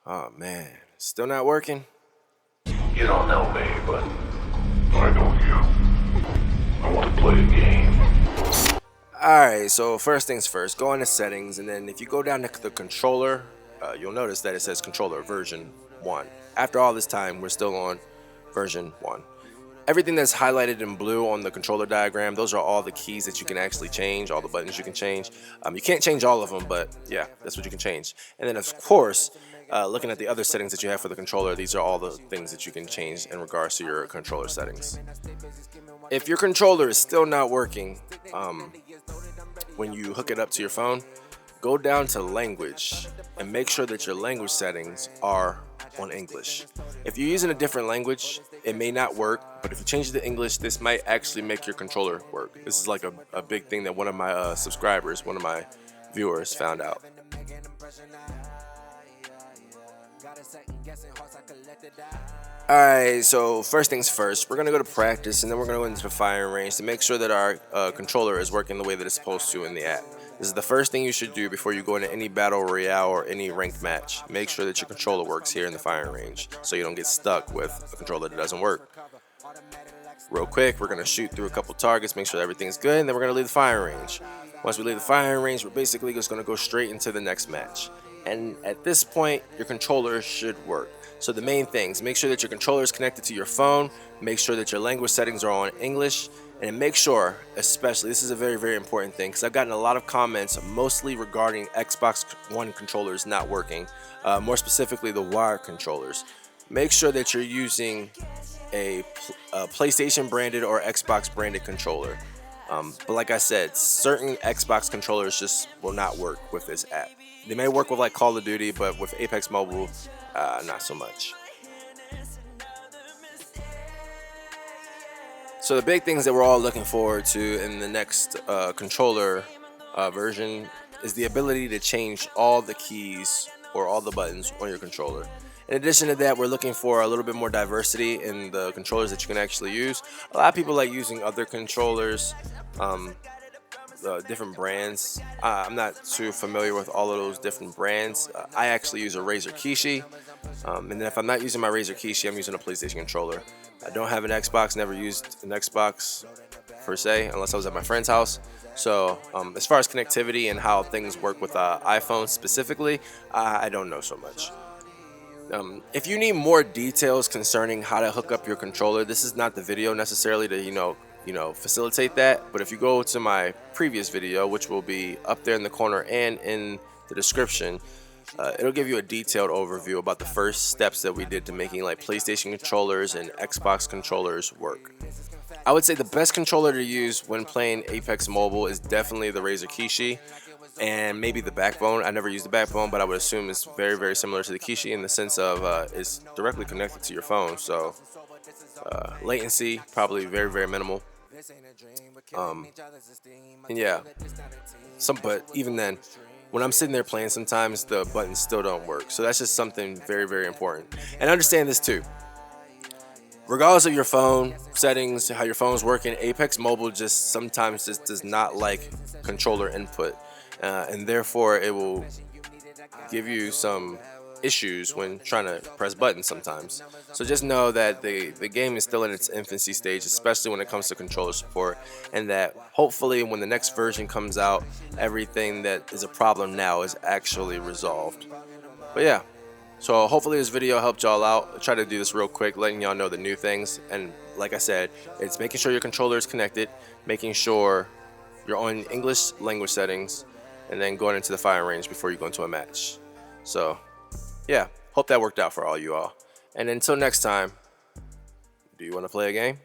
Oh man, still not working? You don't know me, but I know you. I want to play a game. Alright, so first things first, go into settings, and then if you go down to the controller, you'll notice that it says controller version 1. After all this time, we're still on version 1. Everything that's highlighted in blue on the controller diagram, those are all the keys that you can actually change, all the buttons you can change. You can't change all of them, but yeah, that's what you can change. And then of course, looking at the other settings that you have for the controller, these are all the things that you can change in regards to your controller settings. If your controller is still not working, when you hook it up to your phone, go down to language and make sure that your language settings are on English. If you're using a different language, it may not work, but if you change it to English, this might actually make your controller work. This is like a big thing that one of my subscribers, one of my viewers found out. Alright, so first things first, we're going to go to practice and then we're going to go into the firing range to make sure that our controller is working the way that it's supposed to in the app. This is the first thing you should do before you go into any battle royale or any ranked match. Make sure that your controller works here in the firing range so you don't get stuck with a controller that doesn't work. Real quick, we're going to shoot through a couple targets, make sure that everything's good, and then we're going to leave the firing range. Once we leave the firing range, we're basically just going to go straight into the next match. And at this point, your controller should work. So the main things, make sure that your controller is connected to your phone, make sure that your language settings are on English, and make sure, especially, this is a very, very important thing, because I've gotten a lot of comments, mostly regarding Xbox One controllers not working, more specifically the wired controllers. Make sure that you're using a PlayStation branded or Xbox branded controller. But like I said, certain Xbox controllers just will not work with this app. They may work with like Call of Duty, but with Apex Mobile, not so much. So the big things that we're all looking forward to in the next controller version is the ability to change all the keys or all the buttons on your controller. In addition to that, we're looking for a little bit more diversity in the controllers that you can actually use. A lot of people like using other controllers, different brands. I'm not too familiar with all of those different brands. I actually use a Razer Kishi, and then if I'm not using my Razer Kishi, I'm using a PlayStation controller. I don't have an Xbox, never used an Xbox per se, unless I was at my friend's house. So as far as connectivity and how things work with iPhone specifically, I don't know so much. If you need more details concerning how to hook up your controller, this is not the video necessarily to facilitate that. But if you go to my previous video, which will be up there in the corner and in the description, it'll give you a detailed overview about the first steps that we did to making like PlayStation controllers and Xbox controllers work. I would say the best controller to use when playing Apex Mobile is definitely the Razer Kishi and maybe the Backbone. I never used the Backbone, but I would assume it's very, very similar to the Kishi in the sense of it's directly connected to your phone, so latency probably very, very minimal. And yeah, but even then, when I'm sitting there playing, sometimes the buttons still don't work. So that's just something very, very important. And understand this too. Regardless of your phone settings, how your phone's working, Apex Mobile just sometimes just does not like controller input. And therefore, it will give you some issues when trying to press buttons sometimes. So just know that the game is still in its infancy stage, especially when it comes to controller support, and that hopefully when the next version comes out, everything that is a problem now is actually resolved. But yeah, so hopefully this video helped y'all out. I try to do this real quick, letting y'all know the new things, and like I said, it's making sure your controller is connected, making sure you're on English language settings, and then going into the firing range before you go into a match. So yeah, hope that worked out for all you all. And until next time, do you want to play a game?